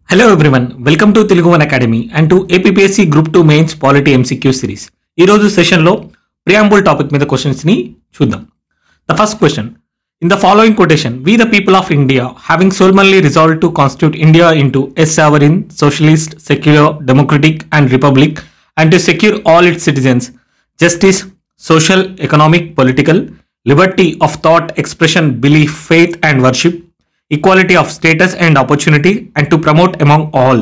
Hello everyone, welcome to Telugu One Academy and to APPSC Group 2 Mains Polity MCQ series. ఈ రోజు session లో preamble topic మీద questions ని చూద్దాం. The first question, in the following quotation, we the people of India having solemnly resolved to constitute India into a sovereign, socialist, secular, democratic and republic and to secure all its citizens justice, social, economic, political, liberty of thought, expression, belief, faith and worship, equality of status and opportunity, and to promote among all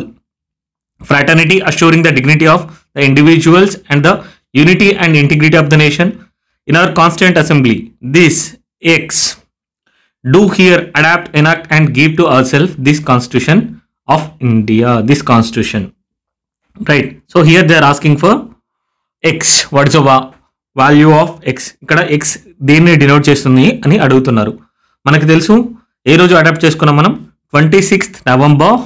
fraternity, assuring the dignity of the individuals and the unity and integrity of the nation in our constant assembly. This X do here adapt, enact and give to ourselves this constitution of India, this constitution, right? So here they are asking for X. What is the value of X? ఇక్కడ X దేన్ని denote చేస్తుంది అని అడుగుతున్నారు. మనకు తెలుసు ఏ రోజు adopt చేసుకున్నాం మనం 26th నవంబర్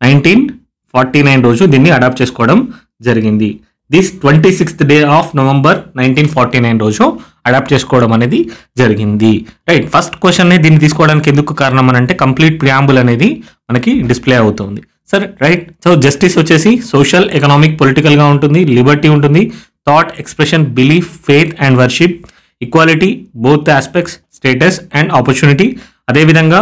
1949 రోజు దీన్ని అడాప్ట్ చేసుకోవడం జరిగింది. This 26th day of November 1949 రోజు అడాప్ట్ చేసుకోవడం అనేది జరిగింది, రైట్? ఫస్ట్ క్వశ్చన్ దీన్ని తీసుకోవడానికి ఎందుకు కారణం అని అంటే కంప్లీట్ ప్రియాంబుల్ అనేది మనకి డిస్ప్లే అవుతుంది, సరే, రైట్? సో జస్టిస్ వచ్చేసి సోషల్, ఎకనామిక్, పొలిటికల్గా ఉంటుంది, లిబర్టీ ఉంటుంది, thought, expression, belief, faith and worship, equality both aspects, status and opportunity, అదేవిధంగా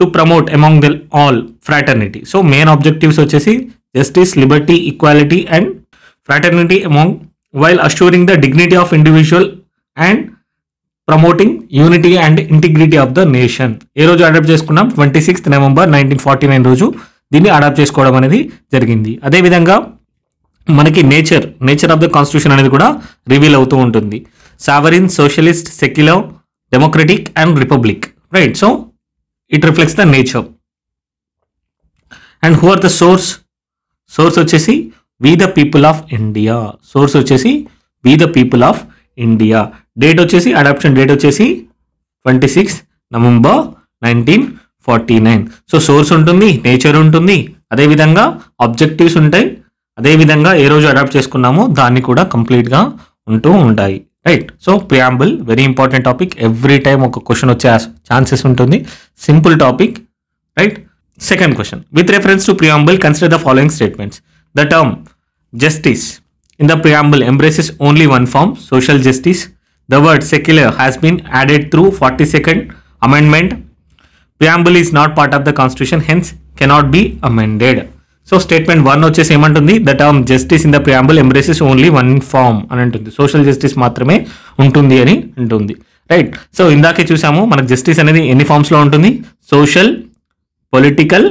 to promote among the all fraternity. So main objectives వచ్చేసి justice, liberty, equality and fraternity among while assuring the dignity of individual and promoting unity and integrity of the nation. ఏ రోజు adopt చేసుకున్నాం 26th November 1949 రోజు దీన్ని adapt చేసుకోవడం అనేది జరిగింది. అదేవిధంగా మనకి నేచర్ ఆఫ్ ద కాన్స్టిట్యూషన్ అనేది కూడా రివీల్ అవుతూ ఉంటుంది. Sovereign, socialist, secular, democratic and republic, right? So it reflects the nature. And who are the source వచ్చేసి we the people of India. Source వచ్చేసి we the people of India. Date వచ్చేసి adoption date వచ్చేసి 26th November 1949. So source ఉంటుంది, nature ఉంటుంది, అదేవిధంగా objectives ఉంటాయి, అదేవిధంగా ఏ రోజు అడాప్ట్ చేసుకున్నామో దాన్ని కూడా కంప్లీట్గా ఉంటూ ఉంటాయి, right? So preamble very important topic. Every time ఒక క్వశ్చన్ వచ్చే ఛాన్సెస్ ఉంటుంది. Simple topic, right? Second question, with reference to preamble consider the following statements. The term justice in the preamble embraces only one form, social justice. The word secular has been added through 42nd amendment. Preamble is not part of the constitution, hence cannot be amended. So statement 1 వచ్చేసి ఏమంటుంది? The term justice in the preamble embraces only one form అని అంటుంది. Social justice మాత్రమే ఉంటుంది అని అంటుంది, right? So ఇందాకే చూసాము మనకు జస్టిస్ అనేది ఎన్ని ఫార్మ్స్లో ఉంటుంది? Social, political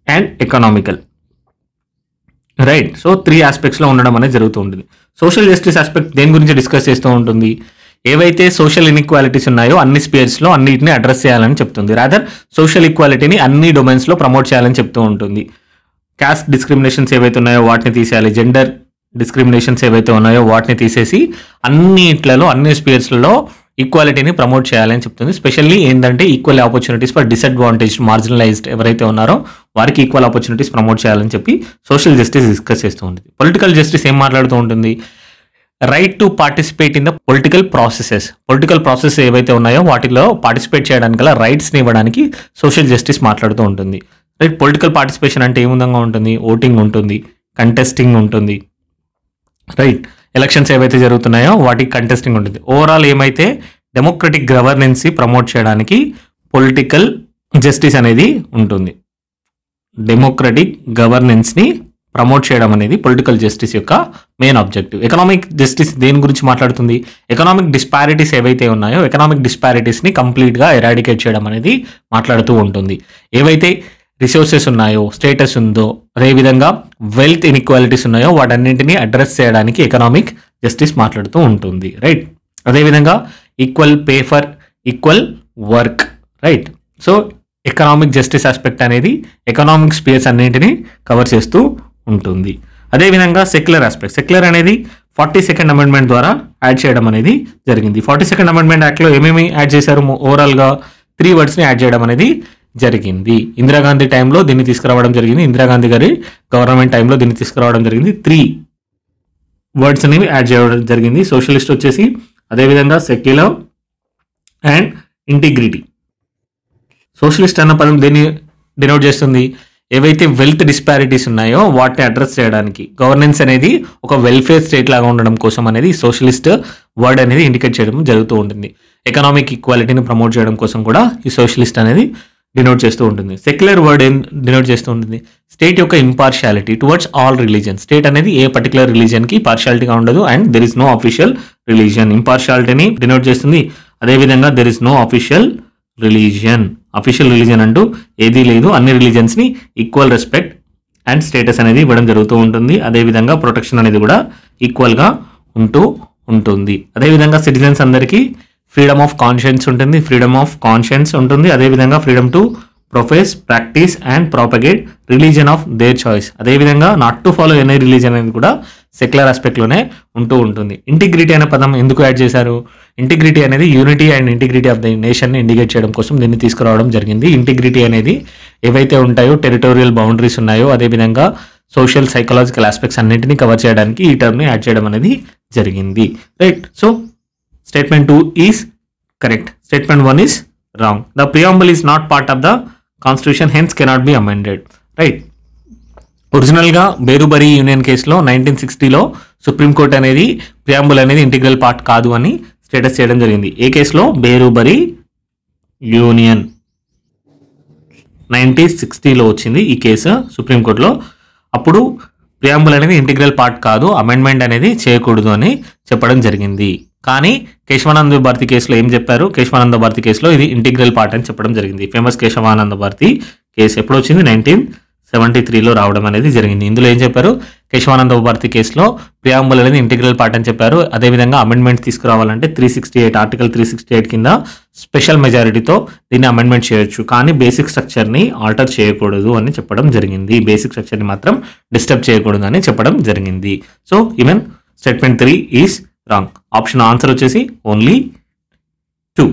and economical, right? So 3 ఆస్పెక్ట్స్లో ఉండడం అనేది జరుగుతూ ఉంటుంది. సోషల్ జస్టిస్ ఆస్పెక్ట్ దేని గురించి డిస్కస్ చేస్తూ ఉంటుంది? ఏవైతే సోషల్ ఇన్ఈక్వాలిటీస్ ఉన్నాయో అన్ని స్పియర్స్లో అన్నిటిని అడ్రస్ చేయాలని చెప్తుంది. రాదర్ సోషల్ ఈక్వాలిటీని అన్ని డొమైన్స్లో ప్రమోట్ చేయాలని చెప్తూ ఉంటుంది. కాస్ట్ డిస్క్రిమినేషన్స్ ఏవైతే ఉన్నాయో వాటిని తీసేయాలి, జెండర్ డిస్క్రిమినేషన్స్ ఏవైతే ఉన్నాయో వాటిని తీసేసి అన్నిట్లలో అన్ని స్పియర్స్లలో ఈక్వాలిటీని ప్రమోట్ చేయాలని చెప్తుంది. స్పెషల్లీ ఏంటంటే equal opportunities for disadvantage, marginalised ఎవరైతే ఉన్నారో వారికి ఈక్వల్ ఆపర్చునిటీస్ ప్రమోట్ చేయాలని చెప్పి సోషల్ జస్టిస్ డిస్కస్ చేస్తూ ఉంటుంది. పొలిటికల్ జస్టిస్ ఏం మాట్లాడుతూ ఉంటుంది? Right to participate in the political process ఏవైతే ఉన్నాయో వాటిలో పార్టిసిపేట్ చేయడానికి గల రైట్స్ని ఇవ్వడానికి సోషల్ జస్టిస్ మాట్లాడుతూ ఉంటుంది, రైట్? పొలిటికల్ పార్టిసిపేషన్ అంటే ఏ విధంగా ఉంటుంది? ఓటింగ్ ఉంటుంది, కంటెస్టింగ్ ఉంటుంది, రైట్? ఎలక్షన్స్ ఏవైతే జరుగుతున్నాయో వాటికి కంటెస్టింగ్ ఉంటుంది. ఓవరాల్ ఏమైతే డెమోక్రటిక్ గవర్నెన్స్ ప్రమోట్ చేయడానికి పొలిటికల్ జస్టిస్ అనేది ఉంటుంది. డెమోక్రటిక్ గవర్నెన్స్ని ప్రమోట్ చేయడం అనేది పొలిటికల్ జస్టిస్ యొక్క మెయిన్ ఆబ్జెక్టివ్. ఎకనామిక్ జస్టిస్ దేని గురించి మాట్లాడుతుంది? ఎకనామిక్ డిస్పారిటీస్ ఏవైతే ఉన్నాయో ఎకనామిక్ డిస్పారిటీస్ని కంప్లీట్గా ఎరాడికేట్ చేయడం అనేది మాట్లాడుతూ ఉంటుంది. ఏవైతే రిసోర్సెస్ ఉన్నాయో, స్టేటస్ ఉందో, అదేవిధంగా వెల్త్ ఇన్ఈక్వాలిటీస్ ఉన్నాయో వాటన్నింటినీ అడ్రస్ చేయడానికి ఎకనామిక్ జస్టిస్ మాట్లాడుతూ ఉంటుంది, రైట్? అదేవిధంగా equal pay for equal work, right? So economic justice aspect అనేది ఎకనామిక్ స్పియర్స్ అన్నింటినీ కవర్ చేస్తూ ఉంటుంది. అదేవిధంగా సెక్యులర్ ఆస్పెక్ట్, సెక్యులర్ అనేది 42nd అమెండ్మెంట్ ద్వారా యాడ్ చేయడం అనేది జరిగింది. 42nd అమెండ్మెంట్ యాక్ట్లో ఏమేమి యాడ్ చేశారు? ఓవరాల్గా 3 వర్డ్స్ని యాడ్ చేయడం అనేది జరిగింది. ఇందిరాగాంధీ టైంలో దీన్ని తీసుకురావడం జరిగింది, ఇందిరాగాంధీ గారి గవర్నమెంట్ టైంలో దీన్ని తీసుకురావడం జరిగింది. 3 వర్డ్స్ అనేవి యాడ్ చేయడం జరిగింది. సోషలిస్ట్ వచ్చేసి, అదేవిధంగా సెక్యులర్ అండ్ ఇంటిగ్రిటీ. సోషలిస్ట్ అన్న పదం దేన్ని డినోట్ చేస్తుంది? ఏవైతే వెల్త్ డిస్పారిటీస్ ఉన్నాయో వాటిని అడ్రస్ చేయడానికి, గవర్నెన్స్ అనేది ఒక వెల్ఫేర్ స్టేట్ లాగా ఉండడం కోసం అనేది సోషలిస్ట్ వర్డ్ అనేది ఇండికేట్ చేయడం జరుగుతూ ఉంటుంది. ఎకనామిక్ ఈక్వాలిటీని ప్రమోట్ చేయడం కోసం కూడా ఈ సోషలిస్ట్ అనేది డినోట్ చేస్తూ ఉంటుంది. సెక్యులర్ వర్డ్ ఏం డినోట్ చేస్తూ ఉంటుంది? స్టేట్ యొక్క impartiality towards all religion. State అనేది ఏ పర్టికులర్ రిలీజన్కి పార్షియాలిటీగా ఉండదు and there is no official religion. ఇంపార్షియాలిటీని డినోట్ చేస్తుంది. అదేవిధంగా there is no official religion. Official religion అంటూ ఏదీ లేదు. అన్ని రిలీజన్స్ని ఈక్వల్ రెస్పెక్ట్ అండ్ స్టేటస్ అనేది ఇవ్వడం జరుగుతూ ఉంటుంది. అదేవిధంగా ప్రొటెక్షన్ అనేది కూడా ఈక్వల్గా ఉంటూ ఉంటుంది. అదేవిధంగా సిటిజన్స్ అందరికీ ఫ్రీడమ్ ఆఫ్ కాన్షియన్స్ ఉంటుంది. అదేవిధంగా freedom to profess, practice and propagate religion of their choice. అదేవిధంగా not to follow any religion అనేది కూడా సెక్యులర్ ఆస్పెక్ట్లోనే ఉంటూ ఉంటుంది. ఇంటిగ్రిటీ అనే పదం ఎందుకు యాడ్ చేశారు? ఇంటిగ్రిటీ అనేది unity and integrity of the నేషన్ని ఇండికేట్ చేయడం కోసం దీన్ని తీసుకురావడం జరిగింది. ఇంటిగ్రిటీ అనేది ఏవైతే ఉంటాయో టెరిటోరియల్ బౌండరీస్ ఉన్నాయో, అదేవిధంగా సోషల్ సైకలాజికల్ ఆస్పెక్ట్స్ అన్నింటినీ కవర్ చేయడానికి ఈ టర్మ్ని యాడ్ చేయడం అనేది జరిగింది. Right. So statement 2 is correct. Statement 1 is wrong. The preamble is not part of the constitution, hence cannot be amended. Right. ఒరిజినల్గా బేరుబరి యూనియన్ కేసులో 1960లో సుప్రీంకోర్టు అనేది ప్రియాంబుల్ అనేది ఇంటిగ్రల్ పార్ట్ కాదు అని స్టేటస్ చేయడం జరిగింది. ఏ కేసులో? బేరుబరి యూనియన్ 1960లో వచ్చింది ఈ కేసు సుప్రీంకోర్టులో. అప్పుడు ప్రియాంబుల్ అనేది ఇంటిగ్రల్ పార్ట్ కాదు, అమెండ్మెంట్ అనేది చేయకూడదు అని చెప్పడం జరిగింది. కానీ కేశవానంద భారతి కేసులో ఏం చెప్పారు? కేశవానంద భారతి కేసులో ఇది ఇంటిగ్రల్ పార్ట్ అని చెప్పడం జరిగింది. ఫేమస్ కేశవానంద భారతి కేసు ఎప్పుడు వచ్చింది? 1973లో రావడం అనేది జరిగింది. ఇందులో ఏం చెప్పారు? కేశవానంద భారతి కేసులో ప్రియాంబుల్ అనేది ఇంటిగ్రల్ పార్ట్ అని చెప్పారు. అదేవిధంగా అమెండ్మెంట్ తీసుకురావాలంటే 368 ఆర్టికల్ 368 కింద స్పెషల్ మెజారిటీతో దీన్ని అమెండ్మెంట్ చేయొచ్చు, కానీ బేసిక్ స్ట్రక్చర్ని ఆల్టర్ చేయకూడదు అని చెప్పడం జరిగింది. బేసిక్ స్ట్రక్చర్ని మాత్రం డిస్టర్బ్ చేయకూడదు అని చెప్పడం జరిగింది. So even statement 3 is wrong. Option answer వచ్చేసి only 2.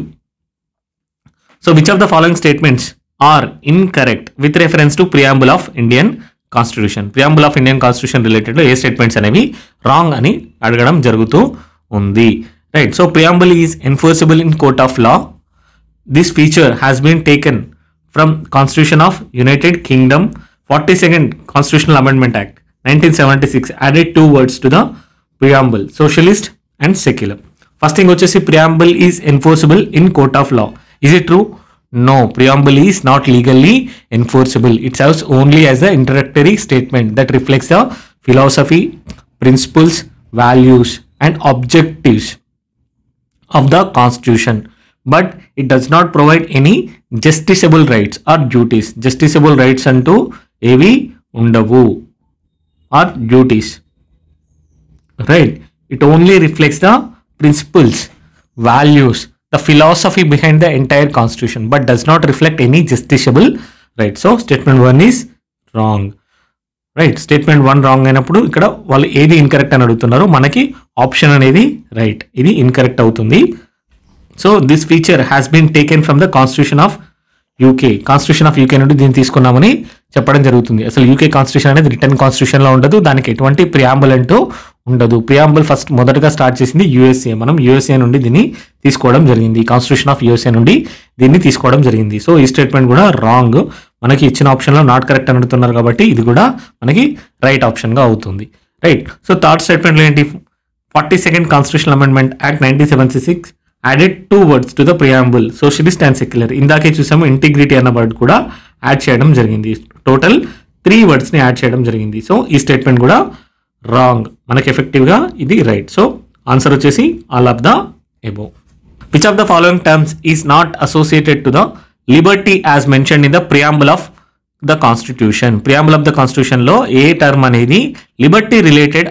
So which of the following statements are incorrect with reference to preamble of Indian constitution? Preamble of Indian constitution రిలేటెడ్లో ఏ స్టేట్మెంట్స్ అనేవి రాంగ్ అని అడగడం జరుగుతూ ఉంది. Right. So preamble is enforceable in court of law. This feature has been taken from constitution of United Kingdom. 42nd Constitutional Amendment Act 1976 added 2 words to the preamble: socialist and secular. First thing వచ్చేసి preamble is enforceable in court of law. Is it true? No, preamble is not legally enforceable. It serves only as an introductory statement that reflects the philosophy, principles, values and objectives of the constitution, but it does not provide any justiciable rights or duties. Justiciable rights అంటూ ఏవి ఉండవు or duties. Right. It only reflects the principles, values, the philosophy behind the entire constitution, but does not reflect any justiciable right. So statement 1 is wrong. Right. Statement 1 wrong అయినప్పుడు ఇక్కడ వాళ్ళు ఏది incorrect అని అడుగుతున్నారు, మనకి ఆప్షన్ అనేది right, ఇది incorrect అవుతుంది. So this feature has been taken from the constitution of UK. Constitution of UK నుండి దీన్ని తీసుకున్నామని చెప్పడం జరుగుతుంది. అసలు యూకే కాన్స్టిట్యూషన్ అనేది రిటర్న్ కాన్స్టిట్యూషన్లో ఉండదు, దానికి ఎటువంటి ప్రియాంబుల్ అంటూ ఉండదు. ప్రియాంబుల్ ఫస్ట్ మొదటగా స్టార్ట్ చేసింది యూఎస్ఏ. మనం యూఎస్ఏ నుండి దీన్ని తీసుకోవడం జరిగింది. కాన్స్టిట్యూషన్ ఆఫ్ యూఎస్ఏ నుండి దీన్ని తీసుకోవడం జరిగింది. సో ఈ స్టేట్మెంట్ కూడా రాంగ్. మనకి ఇచ్చిన ఆప్షన్లో నాట్ కరెక్ట్ అని అడుగుతున్నారు కాబట్టి ఇది కూడా మనకి రైట్ ఆప్షన్గా అవుతుంది. రైట్. సో థర్డ్ స్టేట్మెంట్లో ఏంటి? 42nd Constitutional Amendment Act 1976 added 2 words to the preamble: socialist and secular. ఇందాకే చూసాము ఇంటిగ్రిటీ అన్న వర్డ్ కూడా యాడ్ చేయడం జరిగింది. టోటల్ 3 wordsని యాడ్ చేయడం జరిగింది. సో ఈ స్టేట్మెంట్ కూడా రాంగ్. మనకి ఎఫెక్టివ్గా ఇది రైట్. సో ఆన్సర్ వచ్చేసి all of the above. Which of the following terms is not associated to the liberty as mentioned in the preamble of the constitution? Preamble of the కాన్స్టిట్యూషన్లో ఏ term అనేది liberty related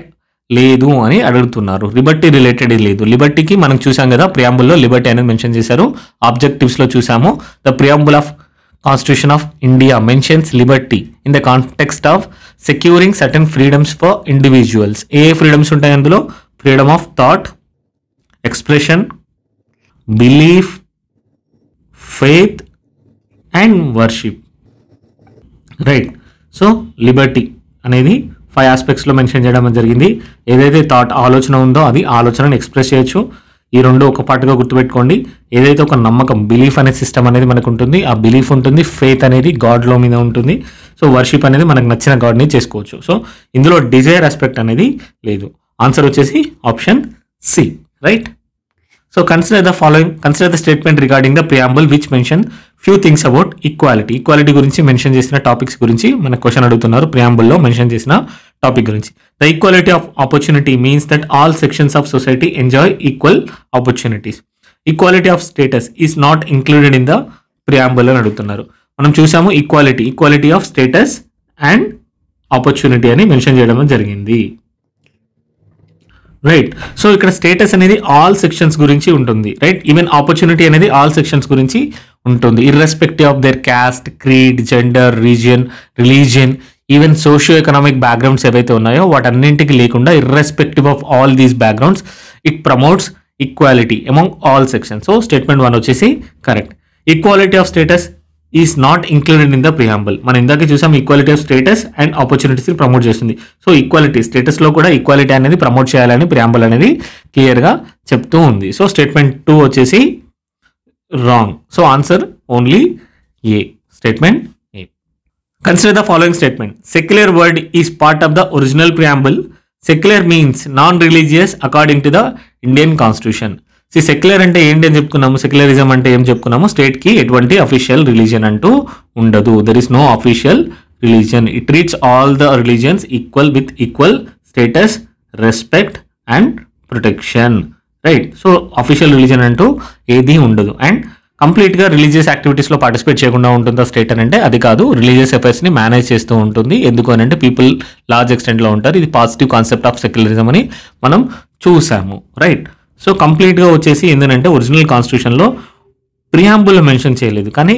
లేదు అని అడుగుతున్నారు. Liberty related లేదు. లిబర్టీకి మనం చూసాం కదా, ప్రియాంబుల్లో లిబర్టీ అనేది మెన్షన్ చేశారు. ఆబ్జెక్టివ్స్లో చూసాము, the preamble of constitution of India mentions Liberty in the context of securing certain freedoms for individuals. A freedoms ఉంటాయి అందులో? Freedom of thought, expression, belief, faith and worship. Right. So Liberty అనేది 5 ఆస్పెక్ట్స్లో mention చేయడం జరిగింది. ఏదైతే thought ఆలోచన ఉందో అది ఆలోచనను ఎక్స్ప్రెస్ చేయొచ్చు. ఈ రెండు ఒక పాటుగా గుర్తుపెట్టుకోండి. ఏదైతే ఒక నమ్మకం, బిలీఫ్ అనే సిస్టమ్ అనేది మనకు ఉంటుంది, ఆ బిలీఫ్ ఉంటుంది. ఫెయిత్ అనేది గాడ్లో మీద ఉంటుంది. సో వర్షిప్ అనేది మనకు నచ్చిన గాడ్ని చేసుకోవచ్చు. సో ఇందులో డిజైర్ ఆస్పెక్ట్ అనేది లేదు. ఆన్సర్ వచ్చేసి option C, right. So consider the statement regarding the preamble which mention few things about equality. Equality గురించి మెన్షన్ చేసిన టాపిక్స్ గురించి మన క్వశ్చన్ అడుగుతున్నారు. ప్రియాంబుల్లో మెన్షన్ చేసిన టాపిక్ గురించి. The equality of opportunity means that all sections of society enjoy equal opportunities. Equality of status is not included in the preamble అని అడుగుతున్నారు. మనం చూసాము equality of status and opportunity అని మెన్షన్ చేయడం జరిగింది, రైట్. సో ఇక్కడ status అనేది all sections గురించి ఉంటుంది, రైట్. ఈవెన్ ఆపర్చునిటీ అనేది ఆల్ సెక్షన్స్ గురించి ఉంటుంది, irrespective of their caste, creed, gender, region, religion, even socio economic backgrounds ఏవైతే ఉన్నాయో వాటన్నింటికి లేకుండా irrespective of all these backgrounds it promotes equality among all sections. So statement 1 వచ్చేసి correct. Equality of status is not included in the preamble. మనం ఇందాక చూసాం equality of status and ఆపర్చునిటీస్ని promote చేస్తుంది. సో ఈక్వాలిటీ స్టేటస్లో కూడా ఈక్వాలిటీ అనేది promote చేయాలని ప్రియాంబుల్ అనేది క్లియర్గా చెప్తూ ఉంది. సో స్టేట్మెంట్ 2 వచ్చేసి wrong. So answer only A, statement A. Consider the following statement. Secular word is part of the original preamble. Secular means non religious according to the Indian constitution. Secular అంటే ఏంటి అని చెప్పుకున్నాము, secularism అంటే ఏం చెప్పుకున్నాము, స్టేట్కి ఎటువంటి అఫీషియల్ రిలీజియన్ అంటూ ఉండదు. There is no official religion. It treats all the religions equal with equal status, respect and protection, right. So official religion అంటూ ఏది ఉండదు. అండ్ కంప్లీట్గా రిలీజియస్ యాక్టివిటీస్లో పార్టిసిపేట్ చేయకుండా ఉంటుందా స్టేట్ అని అంటే అది కాదు. రిలీజియస్ అఫైర్స్ని మేనేజ్ చేస్తూ ఉంటుంది. ఎందుకు అని అంటే పీపుల్ లార్జ్ ఎక్స్టెంట్లో ఉంటారు. ఇది పాజిటివ్ కాన్సెప్ట్ ఆఫ్ సెక్యులరిజం అని మనం చూసాము, రైట్. సో కంప్లీట్గా వచ్చేసి ఏంటంటే ఒరిజినల్ కాన్స్టిట్యూషన్లో ప్రియాంబుల్ మెన్షన్ చేయలేదు, కానీ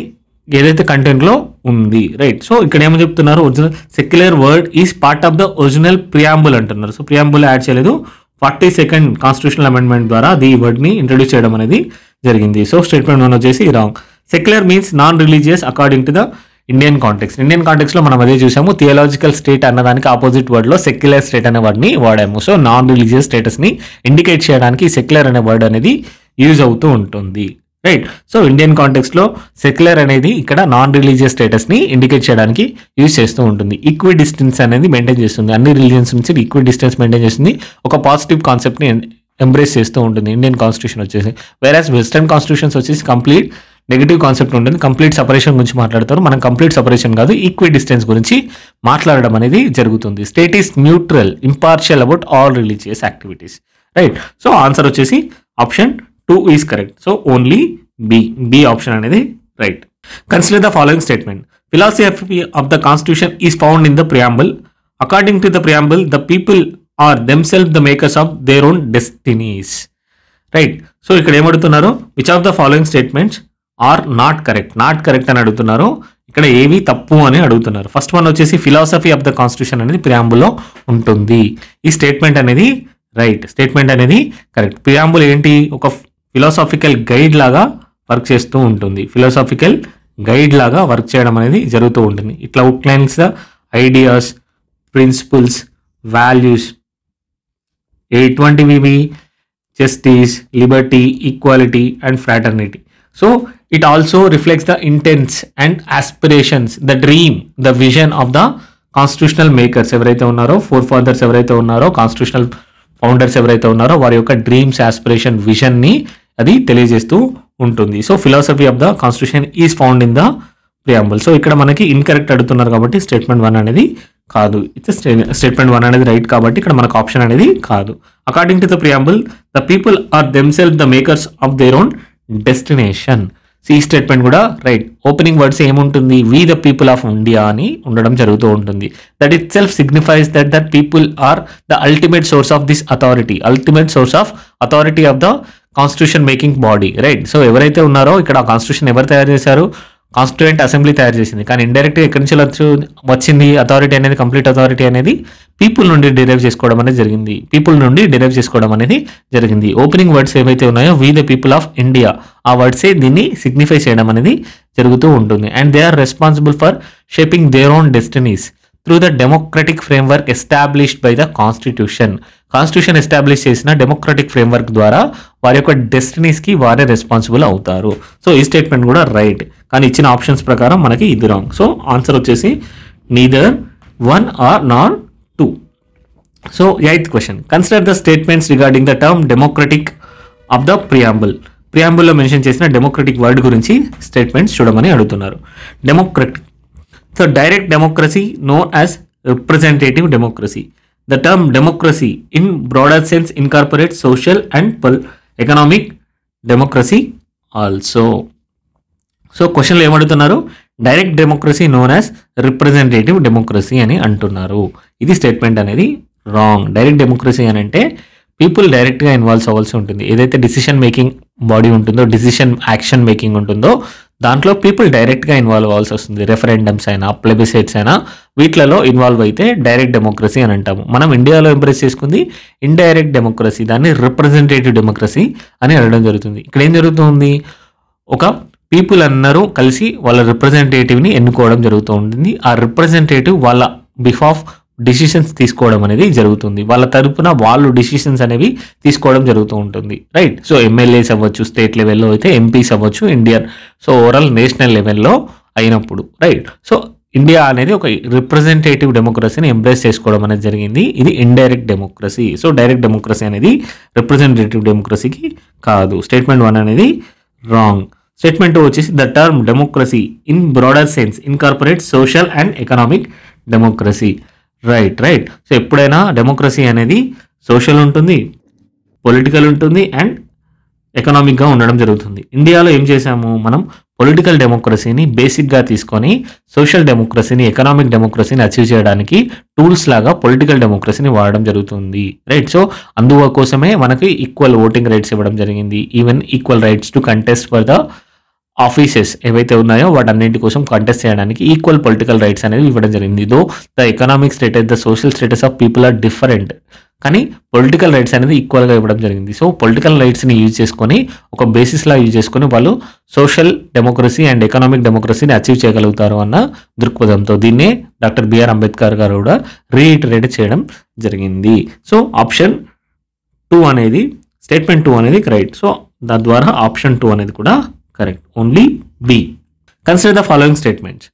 ఏదైతే కంటెంట్లో ఉంది, రైట్. సో ఇక్కడ ఏమో చెప్తున్నారు, original secular word is part of the original preamble అంటున్నారు. సో ప్రియాంబుల్ యాడ్ చేయలేదు. 42nd కాన్స్టిట్యూషనల్ అమెండ్మెంట్ ద్వారా ఈ వర్డ్ని ఇంట్రడ్యూస్ చేయడం అనేది జరిగింది. సో స్టేట్మెంట్ 1 వచ్చేసి wrong. Secular means non religious according to the Indian context. Indian కాంటెక్స్లో మనం అదే చూసాము. థియాలజికల్ స్టేట్ అన్నదానికి ఆపోజిట్ వర్డ్లో సెక్యులర్ స్టేట్ అనే వర్డ్ని వాడాము. సో నాన్ రిలీజియస్ స్టేటస్ని ఇండికేట్ చేయడానికి సెక్యులర్ అనే వర్డ్ అనేది యూజ్ అవుతూ ఉంటుంది, రైట్. సో ఇండియన్ కాంటెక్స్లో సెక్యులర్ అనేది ఇక్కడ నాన్ రిలీజియస్ స్టేటస్ని ఇండికేట్ చేయడానికి యూజ్ చేస్తూ ఉంటుంది. ఈక్వి డిస్టెన్స్ అనేది మెయింటైన్ చేస్తుంది. అన్ని రిలీజియన్స్ నుంచి ఈక్వి డిస్టెన్స్ మెయింటైన్ చేస్తుంది. ఒక పాజిటివ్ కాన్సెప్ట్ని ఎంబ్రేస్ చేస్తూ ఉంటుంది ఇండియన్ కాన్స్టిట్యూషన్ వచ్చేసి. వేరాస్ వెస్టర్న్ కాన్స్టిట్యూషన్స్ వచ్చేసి కంప్లీట్ నెగిటివ్ కాన్సెప్ట్ ఉంటుంది. కంప్లీట్ సపరేషన్ గురించి మాట్లాడతారు. మనం కంప్లీట్ సపరేషన్ కాదు, ఈక్వి డిస్టెన్స్ గురించి మాట్లాడడం అనేది జరుగుతుంది. State is neutral, impartial about all religious activities, right. So answer వచ్చేసి option 2 is correct. So only B option అనేది right. Consider the following statement. Philosophy of the constitution is found in the preamble. According to the preamble the people are themself the makers of their own destinies, right. So ఇక్కడ ఏమడుతున్నారు, which of the following statements are not correct అని అడుగుతున్నారు. ఇక్కడ ఏవి తప్పు అని అడుగుతున్నారు. First one వచ్చేసి ఫిలాసఫీ ఆఫ్ ద కాన్స్టిట్యూషన్ అనేది ప్రియాంబుల్లో ఉంటుంది. ఈ స్టేట్మెంట్ అనేది రైట్, స్టేట్మెంట్ అనేది కరెక్ట్. ప్రియాంబుల్ ఏంటి, ఒక ఫిలాసాఫికల్ గైడ్ లాగా వర్క్ చేస్తూ ఉంటుంది. ఫిలాసాఫికల్ గైడ్ లాగా వర్క్ చేయడం అనేది జరుగుతూ ఉంటుంది. ఇట్లా outlines the ideas, principles, values ఎటువంటివి, justice, liberty, equality and fraternity. So it also reflects the intents and aspirations, the dream, the vision of the constitutional makers ఎవరైతే ఉన్నారో, ఫోర్ ఫాదర్స్ ఎవరైతే ఉన్నారో, కాన్స్టిట్యూషనల్ ఫౌండర్స్ ఎవరైతే ఉన్నారో వారి యొక్క డ్రీమ్స్, ఆస్పిరేషన్, విజన్ని అది తెలియజేస్తూ ఉంటుంది. So philosophy of the constitution is found in the preamble. So ఇక్కడ మనకి ఇన్కరెక్ట్ అడుగుతున్నారు కాబట్టి స్టేట్మెంట్ 1 అనేది కాదు. స్టేట్మెంట్ 1 అనేది రైట్ కాబట్టి ఇక్కడ మనకు ఆప్షన్ అనేది కాదు. According to the preamble the people are themself the makers of their own destination. ఈ స్టేట్మెంట్ కూడా రైట్. ఓపెనింగ్ వర్డ్స్ ఏముంటుంది, we the people of India అని ఉండడం జరుగుతూ ఉంటుంది. That itself signifies that people are the ultimate source of this authority, ultimate source of authority of the constitution making body, right. So ఎవరైతే ఉన్నారో ఇక్కడ constitution ఎవరు తయారు చేశారు, కాన్స్టిట్యూయెంట్ అసెంబ్లీ తయారు చేసింది. కానీ ఇండైరెక్ట్గా ఎక్కడి నుంచి వచ్చింది అథారిటీ అనేది, కంప్లీట్ అథారిటీ అనేది పీపుల్ నుండి డిరైవ్ చేసుకోవడం అనేది జరిగింది. ఓపెనింగ్ వర్డ్స్ ఏవైతే ఉన్నాయో we the people of India, ఆ వర్డ్సే దీన్ని సిగ్నిఫై చేయడం అనేది జరుగుతూ ఉంటుంది. And they are responsible for shaping their own destinies. Through the democratic framework established by the constitution. Constitution establish చేసిన డెమోక్రటిక్ ఫ్రేమ్వర్క్ ద్వారా వారి యొక్క డెస్టినీస్కి వారే రెస్పాన్సిబుల్ అవుతారు. సో ఈ స్టేట్మెంట్ కూడా రైట్, కానీ ఇచ్చిన ఆప్షన్స్ ప్రకారం మనకి ఇది రాంగ్. సో ఆన్సర్ వచ్చేసి neither 1 or not 2. So 8th question, consider the statements regarding the term democratic of the preamble. ప్రియాంబుల్లో మెన్షన్ చేసిన డెమోక్రటిక్ వర్డ్ గురించి స్టేట్మెంట్స్ చూడమని అడుగుతున్నారు. Democratic, so direct democracy known as representative democracy. The term democracy in broader sense incorporates social and economic democracy also. So క్వశ్చన్లో ఏమడుగుతున్నారు, direct democracy known as representative democracy అని అంటున్నారు. ఇది statement అనేది wrong. Direct democracy అని అంటే people డైరెక్ట్గా involve అవ్వాల్సి ఉంటుంది. ఏదైతే డిసిషన్ మేకింగ్ బాడీ ఉంటుందో, డిసిషన్ యాక్షన్ మేకింగ్ ఉంటుందో, దాంట్లో పీపుల్ డైరెక్ట్గా ఇన్వాల్వ్ అవ్వాల్సి వస్తుంది. రెఫరెండమ్స్ అయినా ప్లెబిసైట్స్ అయినా వీటిలలో ఇన్వాల్వ్ అయితే డైరెక్ట్ డెమోక్రసీ అని అంటాము. మనం ఇండియాలో ఎంప్రెస్ చేసుకుంది ఇండైరెక్ట్ డెమోక్రసీ, దాన్ని రిప్రజెంటేటివ్ డెమోక్రసీ అని అనడం జరుగుతుంది. ఇక్కడ ఏం జరుగుతుంది, ఒక పీపుల్ అందరూ కలిసి వాళ్ళ రిప్రజెంటేటివ్ని ఎన్నుకోవడం జరుగుతూ ఉంటుంది. ఆ రిప్రజెంటేటివ్ వాళ్ళ బిహాఫ్ డిసిషన్స్ తీసుకోవడం అనేది జరుగుతుంది. వాళ్ళ తరపున వాళ్ళు డిసిషన్స్ అనేవి తీసుకోవడం జరుగుతూ ఉంటుంది. రైట్. సో ఎమ్మెల్యేస్ అవ్వచ్చు, స్టేట్ లెవెల్లో అయితే ఎంపీస్ అవ్వచ్చు, ఇండియన్ సో ఓవరాల్ నేషనల్ లెవెల్లో అయినప్పుడు. రైట్. సో ఇండియా అనేది ఒక రిప్రజెంటేటివ్ డెమోక్రసీని ఎంబ్రేస్ చేసుకోవడం అనేది జరిగింది. ఇది indirect democracy. So direct democracy అనేది రిప్రజెంటేటివ్ డెమోక్రసీకి కాదు. స్టేట్మెంట్ 1 అనేది రాంగ్. స్టేట్మెంట్ 2 వచ్చేసి the term democracy in broader sense incorporate social and economic democracy. Right. So ఎప్పుడైనా డెమోక్రసీ అనేది సోషల్ ఉంటుంది, పొలిటికల్ ఉంటుంది అండ్ ఎకనామిక్గా ఉండడం జరుగుతుంది. ఇండియాలో ఏం చేశాము, మనం పొలిటికల్ డెమోక్రసీని బేసిక్గా తీసుకొని సోషల్ డెమోక్రసీని, ఎకనామిక్ డెమోక్రసీని అచీవ్ చేయడానికి టూల్స్ లాగా పొలిటికల్ డెమోక్రసీని వాడడం జరుగుతుంది. రైట్. సో అందుకోసమే మనకి ఈక్వల్ ఓటింగ్ రైట్స్ ఇవ్వడం జరిగింది. Even equal rights to contest for the offices ఏవైతే ఉన్నాయో వాటన్నింటి కోసం కంటెస్ట్ చేయడానికి ఈక్వల్ పొలిటికల్ రైట్స్ అనేవి ఇవ్వడం జరిగింది. Though the economic status, the social status of people are different, కానీ పొలిటికల్ రైట్స్ అనేది ఈక్వల్గా ఇవ్వడం జరిగింది. సో పొలిటికల్ రైట్స్ని యూజ్ చేసుకొని, ఒక బేసిస్లా యూజ్ చేసుకొని వాళ్ళు సోషల్ డెమోక్రసీ అండ్ ఎకనామిక్ డెమోక్రసీని అచీవ్ చేయగలుగుతారు అన్న దృక్పథంతో దీన్నే డాక్టర్ బిఆర్ అంబేద్కర్ గారు కూడా రీఇటరేట్ చేయడం జరిగింది. సో ఆప్షన్ 2 అనేది, స్టేట్మెంట్ 2 అనేది కరెక్ట్. సో దాని ద్వారా ఆప్షన్ 2 అనేది కూడా correct. Only B. Consider the following statements.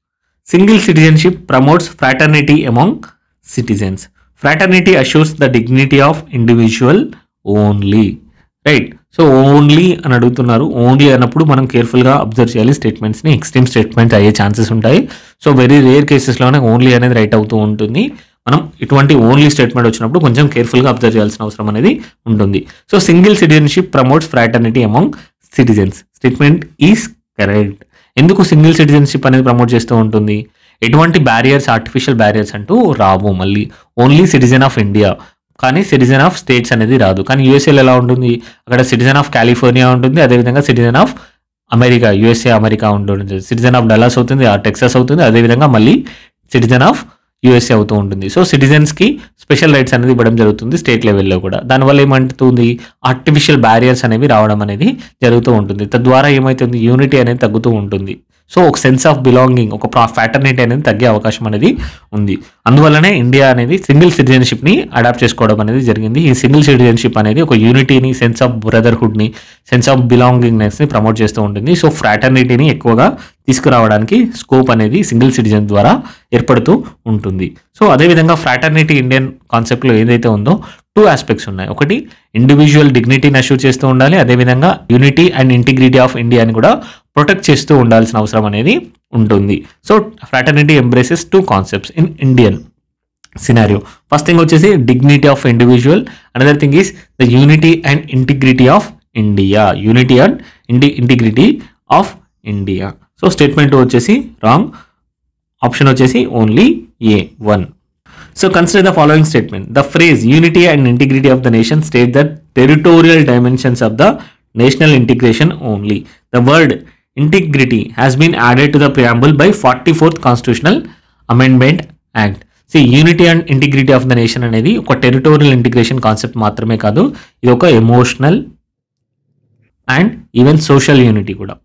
Single citizenship promotes fraternity among citizens. Fraternity assures the dignity of individual only. Right. So only అని అడుగుతున్నారు. ఓన్లీ అన్నప్పుడు మనం కేర్ఫుల్గా అబ్జర్వ్ చేయాలి స్టేట్మెంట్స్ని. ఎక్స్ట్రీమ్ స్టేట్మెంట్స్ అయ్యే ఛాన్సెస్ ఉంటాయి. సో వెరీ రేర్ కేసెస్లోనే ఓన్లీ అనేది రైట్ అవుతూ ఉంటుంది. మనం ఇటువంటి ఓన్లీ స్టేట్మెంట్ వచ్చినప్పుడు కొంచెం కేర్ఫుల్గా అబ్జర్వ్ చేయాల్సిన అవసరం అనేది ఉంటుంది. So single citizenship promotes fraternity among citizens. Statement is correct. ఎందుకు సింగిల్ సిటిజన్షిప్ అనేది ప్రమోట్ చేస్తూ ఉంటుంది, ఎటువంటి బ్యారియర్స్, ఆర్టిఫిషియల్ బ్యారియర్స్ అంటూ రావు. మళ్ళీ ఓన్లీ సిటిజన్ ఆఫ్ ఇండియా, కానీ సిటిజన్ ఆఫ్ స్టేట్స్ అనేది రాదు. కానీ యూఎస్ఏలో ఎలా ఉంటుంది, అక్కడ సిటిజన్ ఆఫ్ కాలిఫోర్నియా ఉంటుంది, అదేవిధంగా citizen of America, USA America ఉంటుంది. సిటిజన్ ఆఫ్ డల్లాస్ అవుతుంది, టెక్సాస్ అవుతుంది, అదేవిధంగా మళ్ళీ సిటిజన్ ఆఫ్ యూఎస్ఏ అవుతూ ఉంటుంది. సో సిటిజన్స్కి స్పెషల్ రైట్స్ అనేది ఇవ్వడం జరుగుతుంది స్టేట్ లెవెల్లో కూడా. దానివల్ల ఏమంటుంది, ఆర్టిఫిషియల్ బ్యారియర్స్ అనేవి రావడం అనేది జరుగుతూ ఉంటుంది. తద్వారా ఏమవుతుంది, యూనిటీ అనేది తగ్గుతూ ఉంటుంది. సో ఒక సెన్స్ ఆఫ్ బిలాంగింగ్, ఒక ఫ్రాటర్నిటీ అనేది తగ్గే అవకాశం అనేది ఉంది. అందువల్లనే ఇండియా అనేది సింగిల్ సిటిజన్షిప్ని అడాప్ట్ చేసుకోవడం అనేది జరిగింది. ఈ సింగిల్ సిటిజన్షిప్ అనేది ఒక యూనిటీని, సెన్స్ ఆఫ్ బ్రదర్హుడ్ని, సెన్స్ ఆఫ్ బిలాంగింగ్నెస్ని ప్రమోట్ చేస్తూ ఉంటుంది. సో ఫ్రాటర్నిటీని ఎక్కువగా తీసుకురావడానికి స్కోప్ అనేది సింగిల్ సిటిజన్ ద్వారా ఏర్పడుతూ ఉంటుంది. సో అదేవిధంగా ఫ్రాటర్నిటీ ఇండియన్ కాన్సెప్ట్లో ఏదైతే ఉందో 2 ఆస్పెక్ట్స్ ఉన్నాయి. ఒకటి ఇండివిజువల్ డిగ్నిటీని అష్యూర్ చేస్తూ ఉండాలి, అదేవిధంగా యూనిటీ అండ్ ఇంటిగ్రిటీ ఆఫ్ ఇండియాని కూడా ప్రొటెక్ట్ చేస్తూ ఉండాల్సిన అవసరం అనేది ఉంటుంది. So fraternity embraces 2 concepts in Indian scenario. First thing వచ్చేసి dignity of individual, another thing is the unity and integrity of India. Unity and integrity of India. So statement వచ్చేసి wrong. Option వచ్చేసి only A1. So consider the following statement. The phrase unity and integrity of the nation state the territorial dimensions of the national integration only. The word integrity has been added to the preamble by 44th Constitutional Amendment Act. See, unity and integrity of the nation అనేది ఒక territorial integration concept మాత్రమే కాదు, ఇది ఒక emotional and even social unity కూడా.